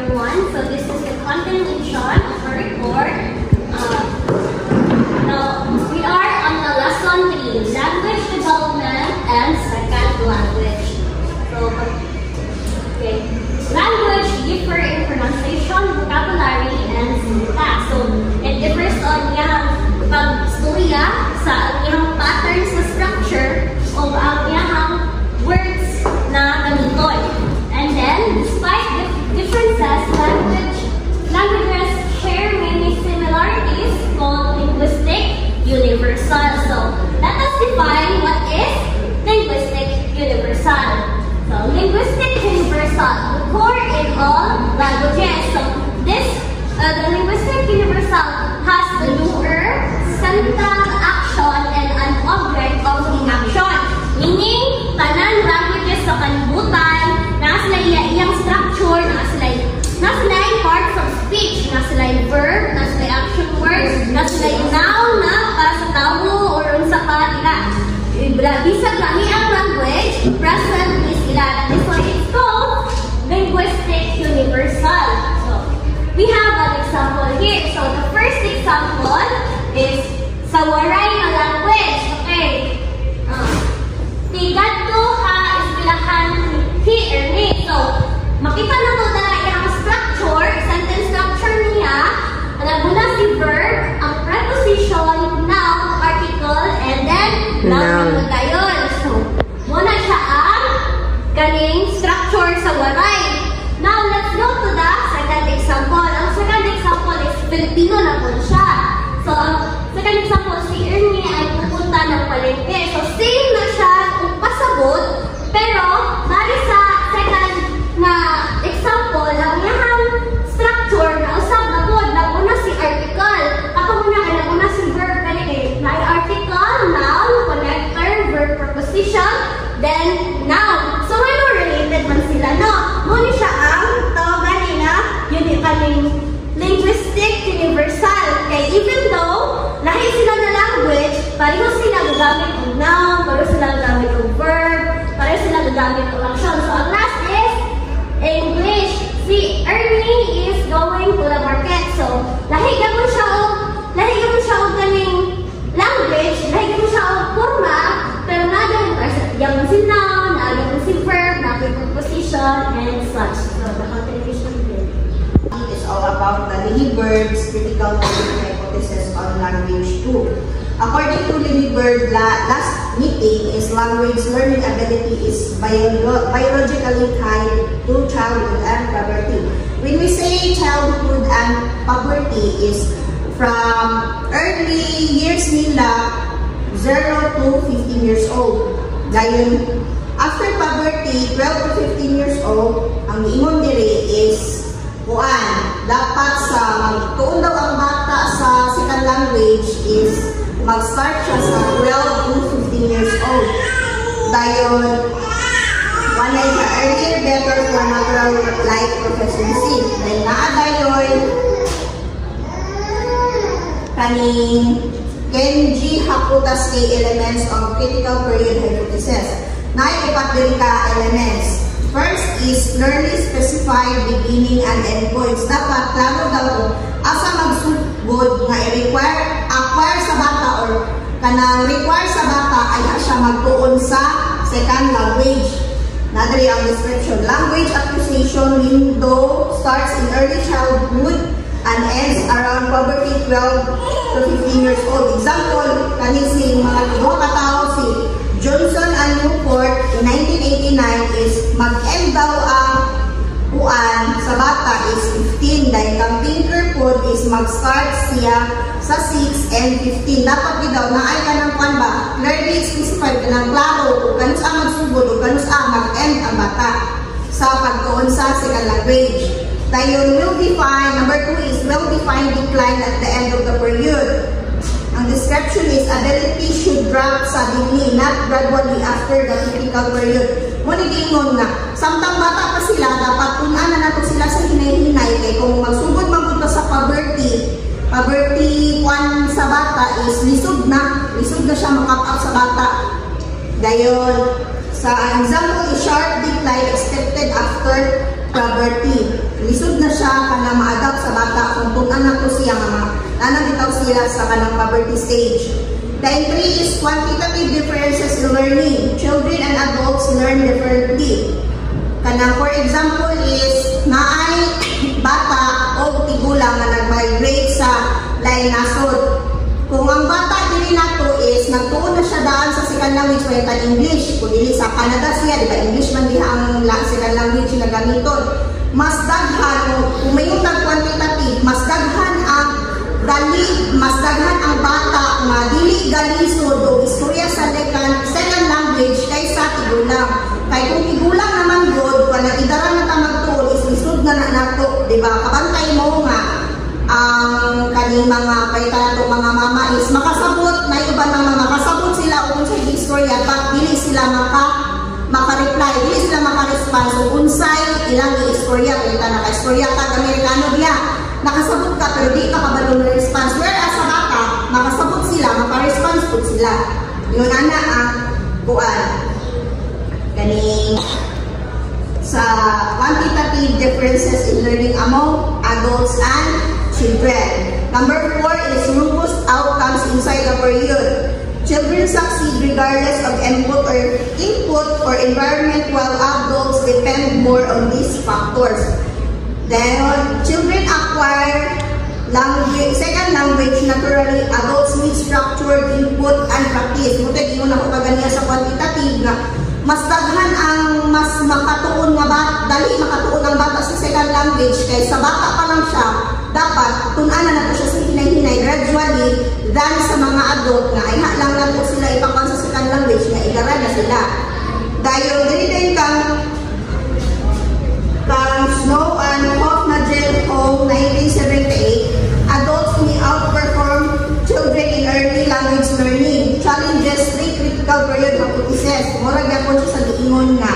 everyone. So this is the continuation of our report. Now, we are on the lesson 3, language development and second language. So, okay. Language differ in pronunciation, vocabulary, and syntax. So, it differs on yung pag-storya sa yung patterns sa structure of ang yung words na gamiton. And then, despite the differences, languages share many similarities called linguistic universal. So, let us define what is linguistic universal. So, linguistic universal occur in all languages. So, the linguistic universal has the newer central action and an object of inaction. Meaning, tanan languages sa kalibutan, na sila iyang structure, na sila parts of speech, na sila verb, na sila action words, na sila noun na para sa tao or unsa pa nila. Bisag lahi ang language, present is ila. That is why it's called linguistic universal. So, we have an example here. So, the first example is sa waray na language. Okay. Tigadto ha isbilahan he or me. So, makita na to na yung structure, sentence structure niya. Naguna si verb, ang preposition, noun, article, and then noun na dayon. So, muna siya ang ganing structure sa waray. Now, let's go to the second example. Ang second example is Filipino na po siya. So, ang second example, si Ernie ay pupunta ng palengke. So, same na siya kung pasabot, pero dahil sa second na example, ang iyang structure na usap na po, naguna si article. Ako muna ay naguna si verb, kaya may article, noun, connector, verb, preposition, then noun. So, ano related man sila, no? Muna siya ang tawagan nila, yun yung kaning linguistic universal. Kaya even though, lahi sila na language, pareho sila gagamit ng noun, pareho sila gagamit ng verb, pareho sila gagamit ng action. So, ang last is English. Si Ernie is going to the market. So, lahi gamon siya o ganing language, lahi gamon siya o forma, pero nagagamon si noun, nagagamon si verb, nagagamon preposition, and such. So, the continuation here. It is all about the Lineberg's critical thinking hypothesis on language 2. According to Lineberg, last meeting is language learning ability is biologically tied to childhood and puberty. When we say childhood and puberty is from early years nila 0 to 15 years old. Dayon, after puberty, 12 to 15 years old, ang ingon diri is dapat sa magtuon daw ang bata sa second language is mag-start siya sa 12 to 15 years old. Dayon, one is earlier better for natural life proficiency. Then dayon kaning Kenji Hakutas K elements of critical period hypothesis. Naiupat din ka elements. First is clearly specified beginning and end points. Dapat klaro daw asa magsugod nga acquire sa bata or kanang require sa bata ay siya magtuon sa second language. Nadali ang description. Language acquisition window starts in early childhood and ends around puberty 12 to 15 years old. Example, kanising mga duha ka tawo si Johnson and Newport in 1989 is mag-end daw ang sa bata is 15. Dahil ang Pinkerwood is mag-start siya sa 6 and 15. Dapat daw na ay ka ng ba? Clearly specified ka ng klaro kung kanus ang magsugod o kanus ang mag-end ang bata sa pagtuon sa second language. Dayon will define, number 2 is well-defined decline at the end of the period. Ang description is ability should drop suddenly, not gradually after the critical period. Muna gingon nga, samtang bata pa sila, dapat tunan na nato sila sa hinay-hinay kay kung magsugod magunta sa puberty 1 sa bata is lisod na siya makap-up sa bata. Dayon, sa example is sharp decline expected after puberty. lisod na siya kanang ma-adapt sa bata kung tunan na to siya nga nanabitaw sila sa kanang puberty stage. Then 3 is quantitative differences in learning. Children and adults learn differently. Kanang for example is naay bata o tigulang nga nag-migrate sa lain nasod. Kung ang bata dili nato is nagtuon na siya daan sa second language palitan English. Kung dili sa Canada siya, di ba English man diha ang second language na gamiton. Mas daghan kung mayong quantitative, mas daghan ang mas daghan ang bata nga dili galisod o istorya sa second language kaysa tigulang. Kay kung tigulang naman yun, kung nag-idara na ta magtuon is lisod na nato, di ba? Kabantay mo nga ang kaning mga paitato mga mama is makasabot na iba na makasabot sila kung sa istorya but dili sila maka-reply, dili sila maka-response so unsay ilang istorya kaya naka-istorya tag Amerikano diya nakasabot ka pero di ka kabalo ng response whereas sa bata makasabot sila maka-response po sila yun ana ang buwan kaning sa quantitative differences in learning among adults and children. Number 4 is robust outcomes inside a period. Children succeed regardless of input or environment while adults depend more on these factors. Then, children acquire second language naturally. Adults need structured input and practice. Mutag yun ako kaganiya sa quantitative na mas daghan ang mas makatuon nga dali makatuon ang bata sa second language kay sa bata pa lang siya dapat tunan na siya sa hinay-hinay gradually than sa mga adult na ay lang nato sila ipakwan sa second language nga igara na sila. Dahil dili din kang Snow and Hoffnagel of 1978, adults may outperform children in early language learning. Challenges 3 critical period hypothesis. Murag yapon siya sa giingon nga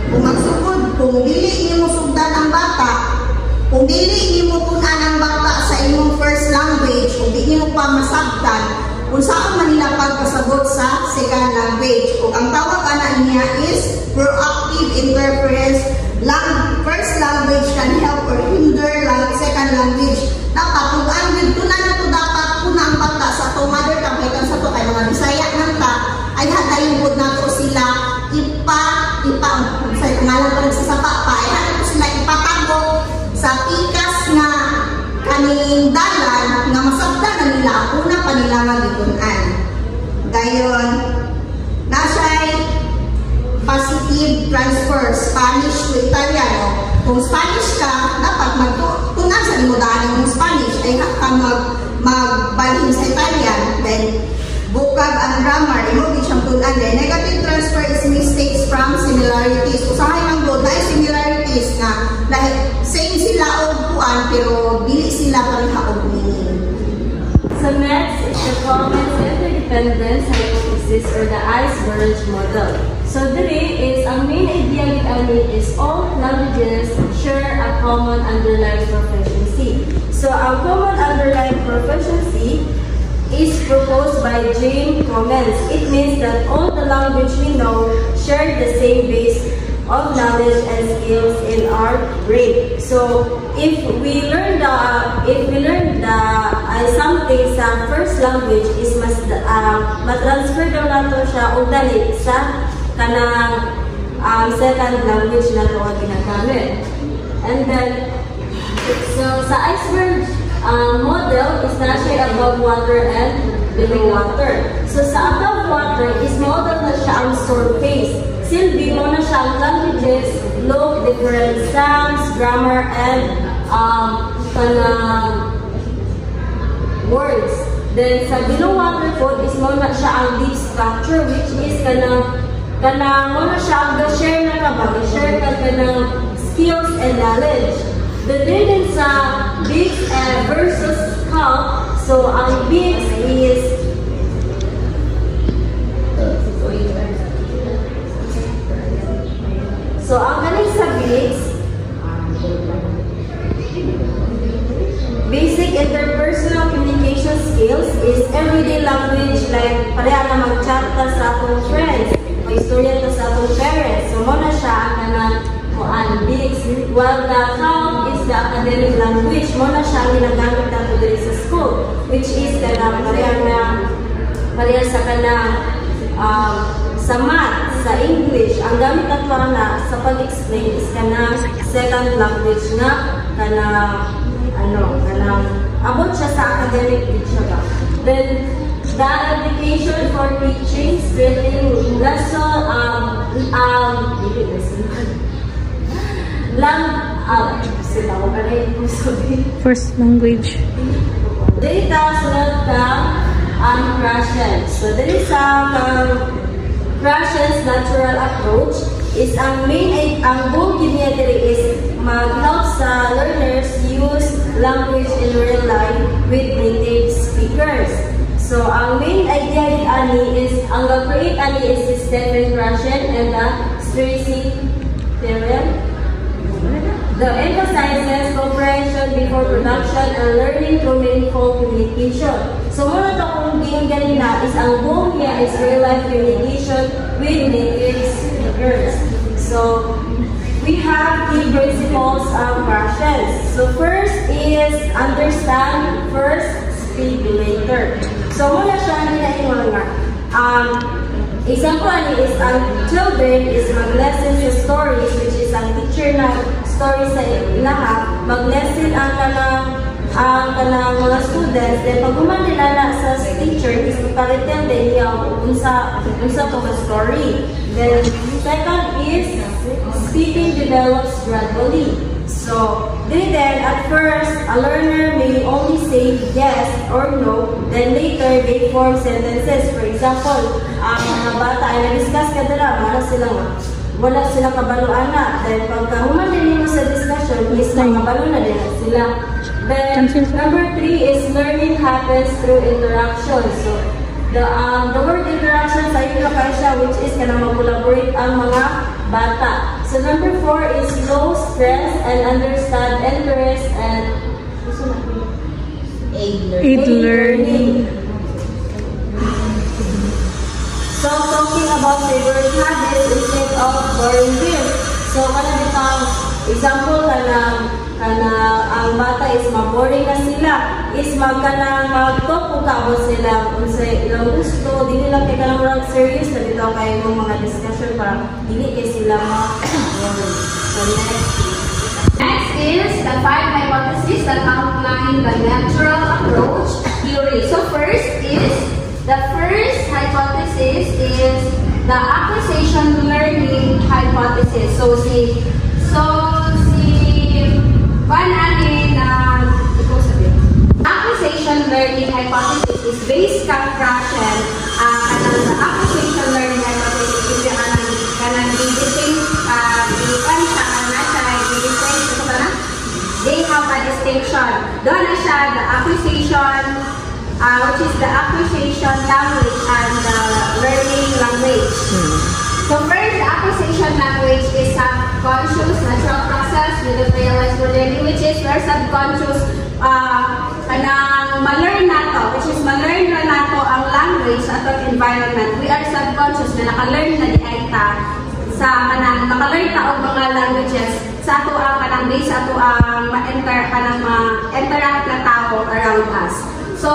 kung magsugod, kung dili nimo sugdan ang bata, kung dili nimo tunan ang bata sa imong first language, kung dili nimo pa masabtan, kung saan man nila pagpasabot sa second language. Kung ang tawag ana niya is proactive interference. First language can help or hinder second language. Dapat kung ang tunan na to dapat kuna ang bata sa to mother tongue kay sa to kay mga Bisaya nang ta ay hadayon pud nato sila sa pangalan pa nagsasapa pa ay hadayon sila ipatago sa pikas nga kaning dalan nga masabtan na nila una pa nila magitunan. Dayon nasay positive transfer Spanish to Italiano. Kung Spanish ka, dapat magtunan sa limudaan ng Spanish ay ka magbalhin sa Italian. Then, vocab and grammar, imugin siyang tunan din. Negative transfer is mistakes from similarities. Usahay ang good na similarities na dahil same sila o kuan pero dili sila pareha o meaning. So next is the Common Interdependence Hypothesis or the iceberg model. So today is ang main idea gitani is all languages share a common underlying proficiency. So our common underlying proficiency is proposed by James Commons. It means that all the language we know share the same base of knowledge and skills in our brain. So if we learn something sa first language is matransfer daw nato siya og dali sa kanang second language na ito ang ginagamit. And then, so sa iceberg model is na siya above water and below water. So sa above water is model na siya ang surface. Silbi mo na siya ang languages, look, different sounds, grammar, and kanang words. Then sa below water po is mo na siya ang deep structure which is kanang mo na siya ang share na ka ba? Share ka ng skills and knowledge. The difference sa big versus calm. So ang big is ang galing sa bigs basic interpersonal communication skills is everyday language like pareha na mag-chat ta sa akong friends. Istorya to sa atong parents. So, muna siya ang kanang bigs. While the calm is the academic language. Mo na siya ginagamit nato diri sa school, which is kanang pareha sa kanang sa math, sa English. Ang gamit nato na sa pag-explain is kanang second language na kanang abot siya sa academic siya ba. Then the application for teaching, splitting lesson, first language. Data sunod kang Russian. So there is Russian's natural approach is ang goal niya diri is mag-help sa learners use language in real life with native speakers. So ang main idea ani is ang create ani is system in Russian and the Strasy theorem. The emphasizes comprehension before production and learning through meaningful communication. So muna to kung galing na is ang goal niya is real life communication with native speakers. So we have the principles of Russian. So first is understand first, speak later. So muna siya nila nga. Example is ang children is mag-lesson sa stories, which is ang teacher na story sa lahat, mag-lesson ang kanang mga students, then pag nila na sa teacher, is ipalitin din niya unsa to the story. Then second is speaking develops gradually. So then at first, a learner may only say yes or no, then later they form sentences. For example, ang mga bata ay na-discuss ka dala, wala silang kabaluan na. Then pagkahuman din mo sa discussion, is nakabalo na din sila. Then number 3 is learning happens through interaction. So the word interaction sa iyo na siya, which is kanang mag-collaborate ang mga bata. So number 4 is low stress and understand interest and aid learning. So talking about favorite habits instead of boring dreams. So kana bitang example ang bata is maboring na sila is mag-talk kung kaabot sila kung sa ilang gusto, di nila kaya kanang serious na dito kayo ng mga discussion para hindi kayo sila ma-boring. So Next is the 5 hypotheses that outline the natural approach theory. So the first hypothesis is the acquisition learning hypothesis. So acquisition learning hypothesis is based on Russian. The acquisition learning hypothesis is they have a distinction. Doon na siya, the acquisition, which is the acquisition language and the learning language. So first, the acquisition language is subconscious natural process with the realized learning, which is where subconscious ma-learn na to, which is ma-learn na nato ang language sa atong environment. We are subconscious na naka-learn na di ay ta sa naka-learn ta og mga languages sa ato ang base sa ato ang ma-interact na tao around us. So,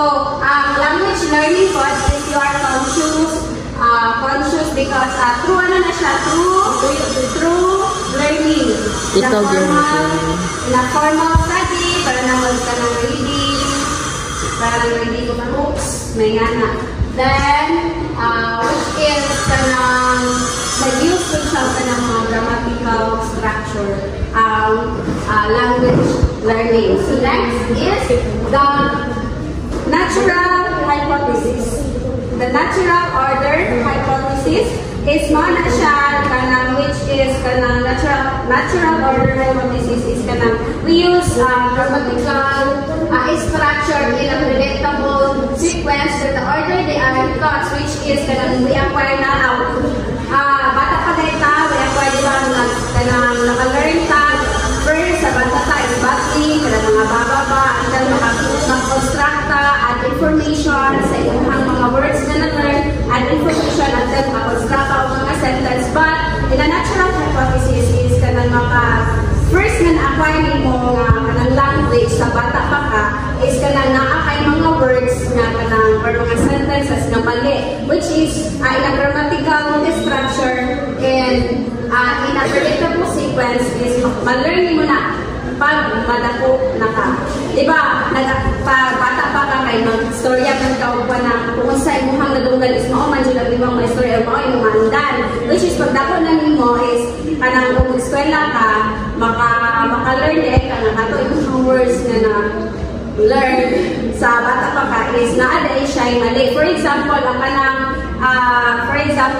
language learning po is you are conscious because through learning. Na formal study, para na mag-kanang reading, ko pa books, may ngana. Then, which is kanang nag-use ko siya kanang mga grammatical structure, language learning. So next is the natural hypothesis. The natural order hypothesis is mana siya kanang which is kanang natural order hypothesis is kanang we use grammatical structure in a predictable sequence to the order they are in thoughts, which is kanang we acquire na bata pa dahil ta, we acquire lang kanang naka-learn ta first sa bata ta is battling kanang mga bababa until maka-construct ta at information sa ilang mga words na na-learn at information until maka-construct ta o mga sentence. But in a natural hypothesis is kanang first na na-acquire mo nga is in a grammatical structure and in a predictable sequence is ma-learn mo na pag madako na ka. Diba, bata pa ka kay mag-storya kang kauban na kung sa imuhang nadunggan is mao man dyan nag-ibang may storya mao imong andan. Which is pagdako na nimo is kanang kung eskwela ka, maka-learn kanang ato imong words na learn sa bata pa ka is naa-day siya mali. For example, ang kanang sa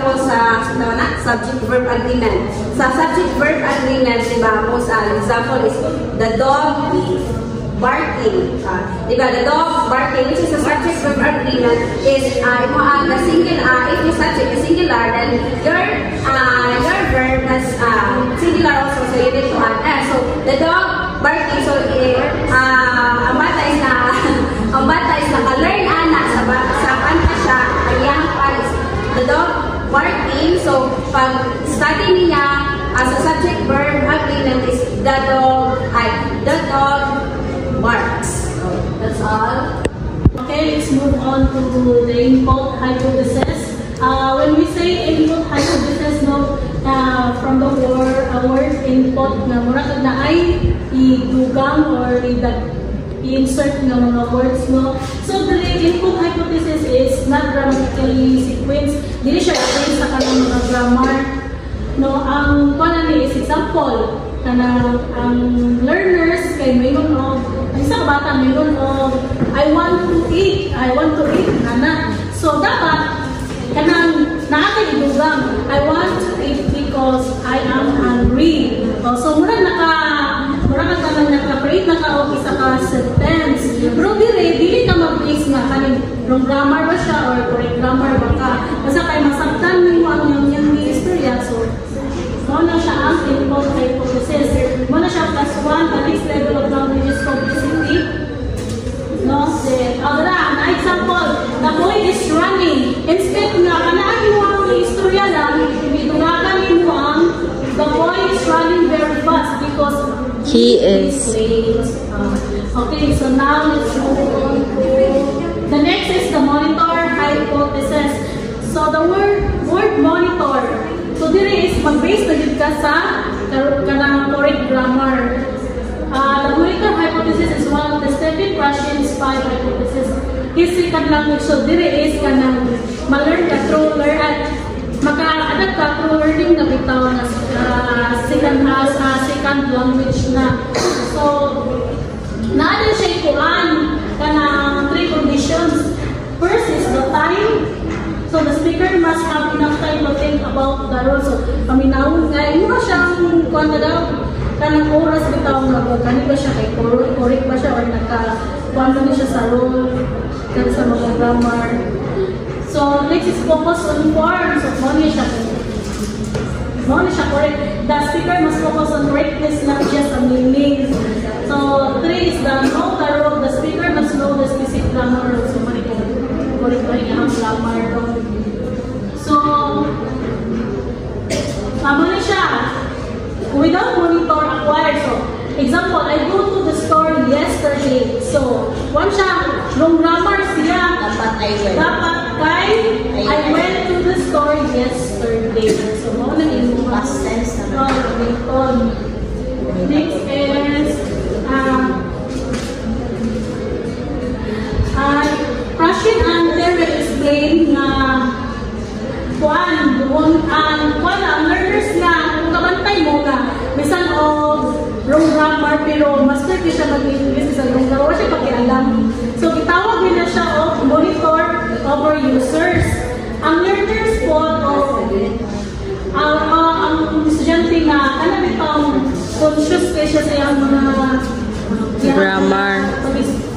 subject-verb agreement. Sa subject-verb agreement, diba, most example is the dog barking. Diba, the dog barking, which is a subject-verb agreement, is the singular, if you subject is singular, then your verb has singular also, so you need to add S. So, the dog barking, so ang bata is naka-learn sa kanta siya, the dog barking. So, pag study niya as a subject-verb agreement is the dog barks. So, that's all. Okay, let's move on to the input hypothesis. When we say input hypothesis, no, from the word input, na mura na ay idugang or i-insert ng mga words, no? So, the input hypothesis is not grammatically sequenced. Dili siya based sa kanang mga grammar. No, ang panani is example, kanang ang learners kay mayroon of, isang bata mayroon of, I want to eat, ana. So, dapat, kanang naatay idugang, I want to eat because I am hungry. So, mura naka-create na ka o isa ka sentence. Pero dili ka mag-base nga kanin wrong grammar ba siya or correct grammar ba ka. Basta kay masabtan mo ang yung istorya. So, na siya ang input hypothesis. Muna siya +1, the next level of languages complexity. No? Na example, the boy is running. Instead nga, kanaan mo ang istorya lang, itulagan mo ang the boy is running very fast because he is. Okay, so now let's move on to the next is the monitor hypothesis. So the word monitor. So there is mag-base na dito ka sa kanang correct grammar. The monitor hypothesis is one of the Stephen Krashen's 5 hypotheses. His second language. So there is kanang ma-learn ka through learn at maka-adapt ka through learning na bitaw na second language na. So, naadin siya ikuan kanang 3 conditions. First is the time. So, the speaker must have enough time to think about the role. So, paminawon nga, muna siyang kuan na daw, kanang oras bitaw nga, kani ba siya kay correct ba siya or naka-kuan na siya sa role sa mga grammar. So, next is focus on form. So, mo siya correct. The speaker must focus on correctness, not just on meaning. So, 3 is the know the role. The speaker must know the specific grammar. So, correct ba yung grammar. So, mo siya. Without monitor acquired. So, example, I go to the store yesterday. So, one siya, wrong grammar siya. Dapat I went to the store yesterday. So, mo na yung past tense na. Next is Krashen and Terry explain na ang learners nga, kung kabantay mo nga, bisan o wrong grammar, pero master ko siya mag-English sa wrong grammar, siya pakialam. So, itawag nila siya o monitor over users. Ang learners po, ang estudyante nga, kanabitang conscious kayo siya sa yung mga grammar.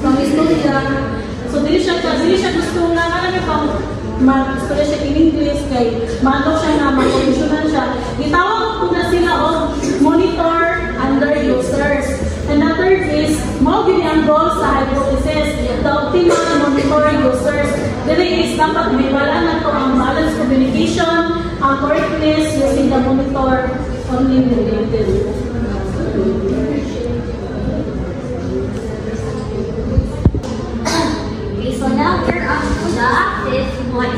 Pang-istorya. So, dili siya gusto nga, kanabitang mag-istorya siya in English, kay maano siya nga, mag-conditional siya. Itawag po na sila o monitor under users. And the third is, mo ang goal sa hypothesis, the optimal monitor users. Dili is dapat may wala na to ang balanced communication, ang correctness using the monitor only related. Okay, so now we're up to the fifth one.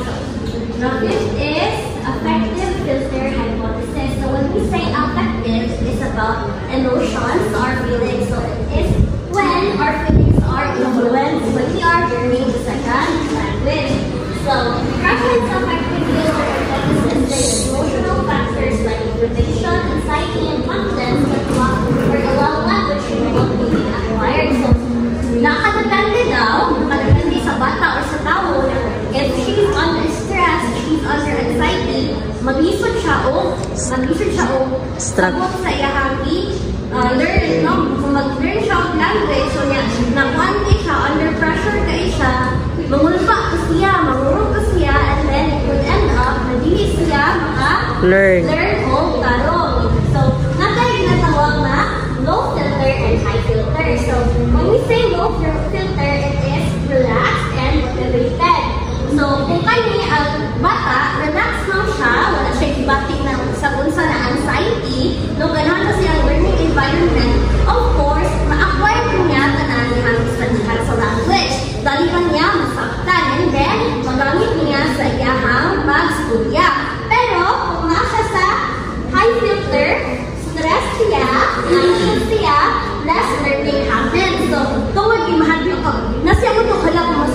pasabot sa iyahang learn, no? Kung mag-learn siya of language, so niya, nakuhan siya, under pressure ka siya, mangulpa ka siya, mangurong ka siya, and then it would end up na dili siya learn o tarong. So, natay ginatawag na low filter and high filter. So, when we say low filter, it is relaxed and motivated. So, kung kani ang bata, relax lang siya, wala siya ibating ng sa na anxiety, no, ganahan na siyang learning environment, of course, ma-acquire niya tanan niyang studyhan sa language. Dali pa niya masaktan, and then, magamit niya sa iyahang mag-studya. Pero, kung nasa sa high filter, stress siya, anxious siya, less learning happens. So, tungod imahadyo ka, nasya mo ito, hala ko,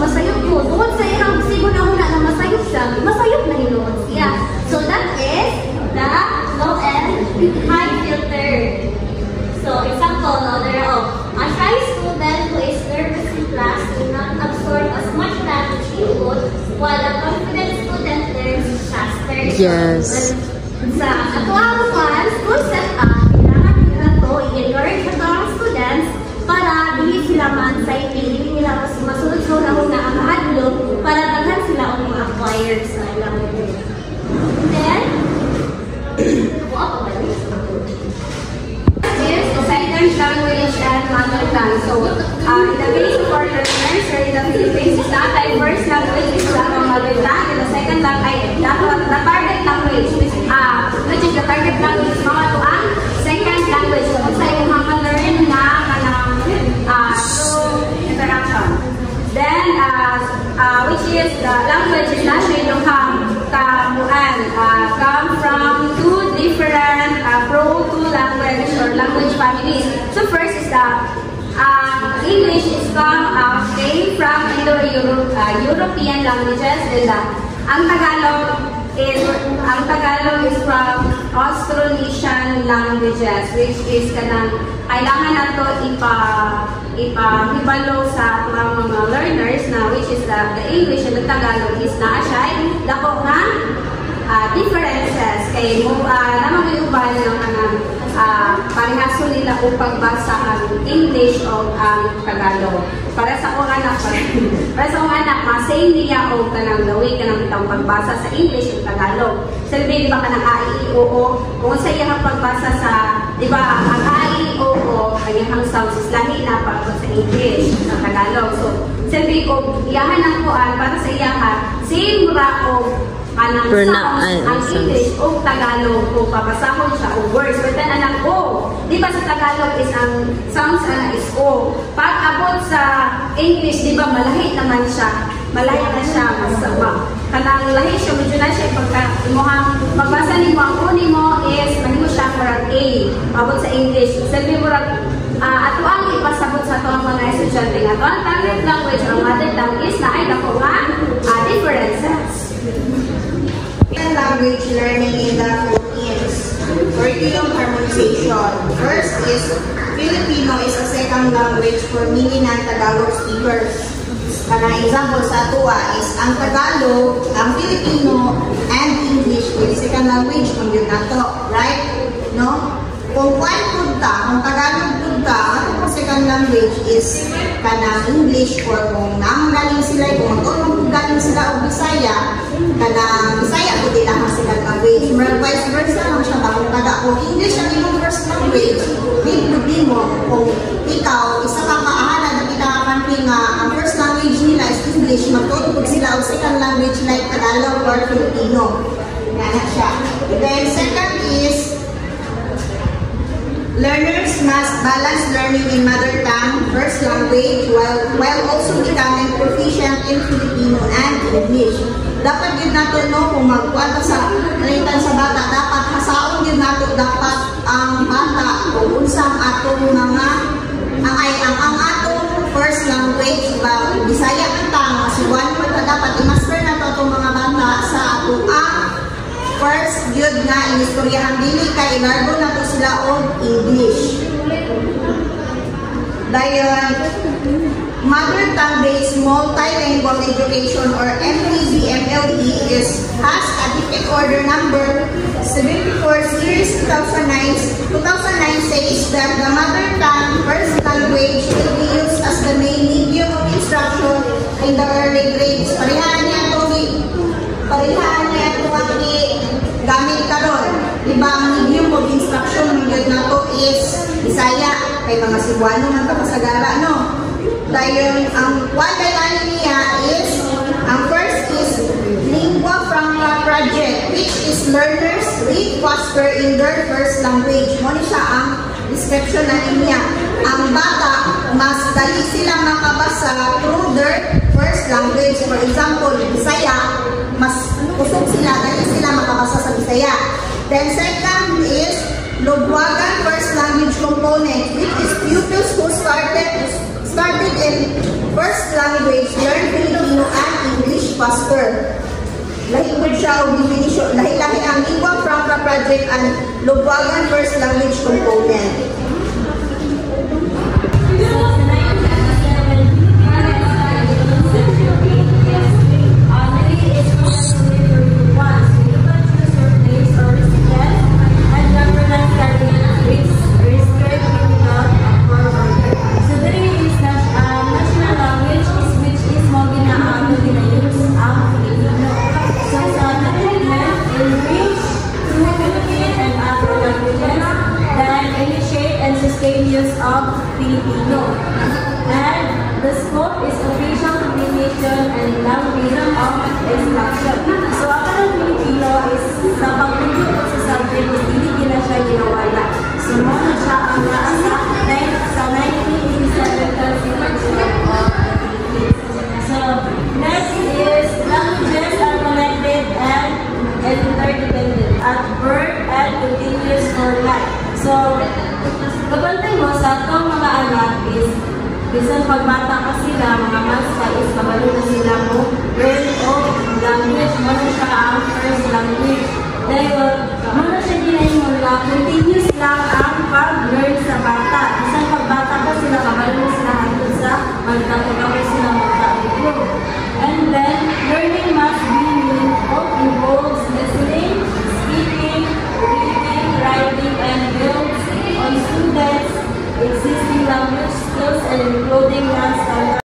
masayot ko. Tungod sa iyang sigo na huna na masayot siya, masayot na hinuod siya. So, that is the low and high filter. So, example, there a shy student who is nervous in class will not absorb as much language input, while a confident student learns faster. Yes. Sa atuang school setup, kailangan nila ito i-encourage ito ang students para dili sila ma-anxiety, dili nila masunod-sunod na muna ang mahadlok para daghan sila ang ma-acquire sa language. Then, is the second language and mother tongue. So, in the case of our learners here in the Philippines, is not diverse language, is not our mother tongue. And the second language, the target language, which is the target language, mga to ang second language. So, sa yung mga learn na kanang through interaction. Then, which is the language is not yung come from two different Pro-2 language or language families. So first is the English is came from Indo-European languages, and ang Tagalog is from Austronesian languages, which is kailangan nato ipahibalo sa mga learners na which is the English and the Tagalog is na siya lako nga differences kay mo namagayuban ng parihaso nila o pagbasa ang English o ang Tagalog. Para sa akong anak, masay niya o kanang gawi kanang itang pagbasa sa English o Tagalog. Sabi, di ba kanang A-I-E-O-O, kung sa iyang pagbasa sa, di ba, ang A-I-E-O-O, kanyang sounds is lahi na para sa English, sa Tagalog. So, sabi ko, iyahan ang kuan para sa iyahan, same ra o anang sounds ang English o Tagalog o papasahon siya o words. But then anang O, di ba sa Tagalog is ang sounds is O. Pag abot sa English, di ba malahi naman siya. Malahi na siya. Kanang lahi siya, medyo na siya pagka magbasa ni mo, ang uni mo is mahimo siya murag A. Abot sa English. Sabi murag ato ang ipasabot sa ito ang mga estudyante. Ato ang target language or mother tongue is na ay dako nga differences. Language learning in the Philippines. Curriculum harmonization. First is Filipino is a second language for many non-Tagalog speakers. Kanang example sa tuwa is ang Tagalog, ang Filipino, and English is second language kung yun nato, right? No? Kung kung Tagalog punta, ano kung second language is kanang English or kung namagaling sila, kung galing sila o Bisaya, kanang Bisaya, hindi lang ang second language. Vice versa lang siya, kung kung English ang imong first language, hindi mo, kung ikaw, isa ka maahalan na pinaka-country nga, ang first language nila is English, magtutupag sila o second language like Tagalog or Filipino. Yan siya. Then second is, learners must balance learning in mother tongue, first language, while also becoming proficient in Filipino and English. Dapat yun nato no, kung magkuwanta sa nalitan sa bata, dapat hasaon yun nato, dapat ang bata kung unsang atong mga ang atong first language, ba, Bisaya ang masubuan mo ito, dapat i-master nato itong mga bata sa atong first yun nga, inistoryahan dili kay ilargo na to sila og English. Dahil Mother tongue-based multilingual education or MTB-MLE has a defect order number 74 series 2009 says that the mother tongue first language will be used as the main medium of instruction in the early grades. Parihaan niya itong gamit karon. Diba, ang medium of instruction ng na to is Bisaya. Kay mga Cebuano man kapasagara, no? Dahil ang one by niya is, ang first is Lingua Franca Project, which is learners read faster in their first language. Muna siya ang description na niya. Ang bata, mas dali sila makabasa through their first language. For example, Bisaya, mas kusog sila, dali sila makabasa sa Bisaya. Then second is Lugwagan First Language Component, which is pupils who started in first language learn Filipino and English faster. Lahi po siya o definition. Lahi-lahi ang Lingua Franca Project and Lugwagan First Language Component. Use of Filipino, and the scope is official communication and language of instruction. So, ang Filipino is sa pagpunod sa subject is hindi na siya ginawala. So, muna siya ang nasa sa 1987 Constitution of the Philippines. So, next is languages are connected and interdependent at birth and continuous for life. So, pagpantay mo sa itong mga anak is, bisan pagbata pa sila, mga masta is kabalo na sila mo learn of language, muna siya ang first language. Dahil, muna siya ginayin mo na continuous lang ang pag-learn sa bata. Bisan pagbata pa sila, kabalo na sila hanggang sa magkakagawin sila magkakagawin. And then, learning must be meaningful, involves listening, speaking, reading, writing, and builds on students' existing language skills and including non-standard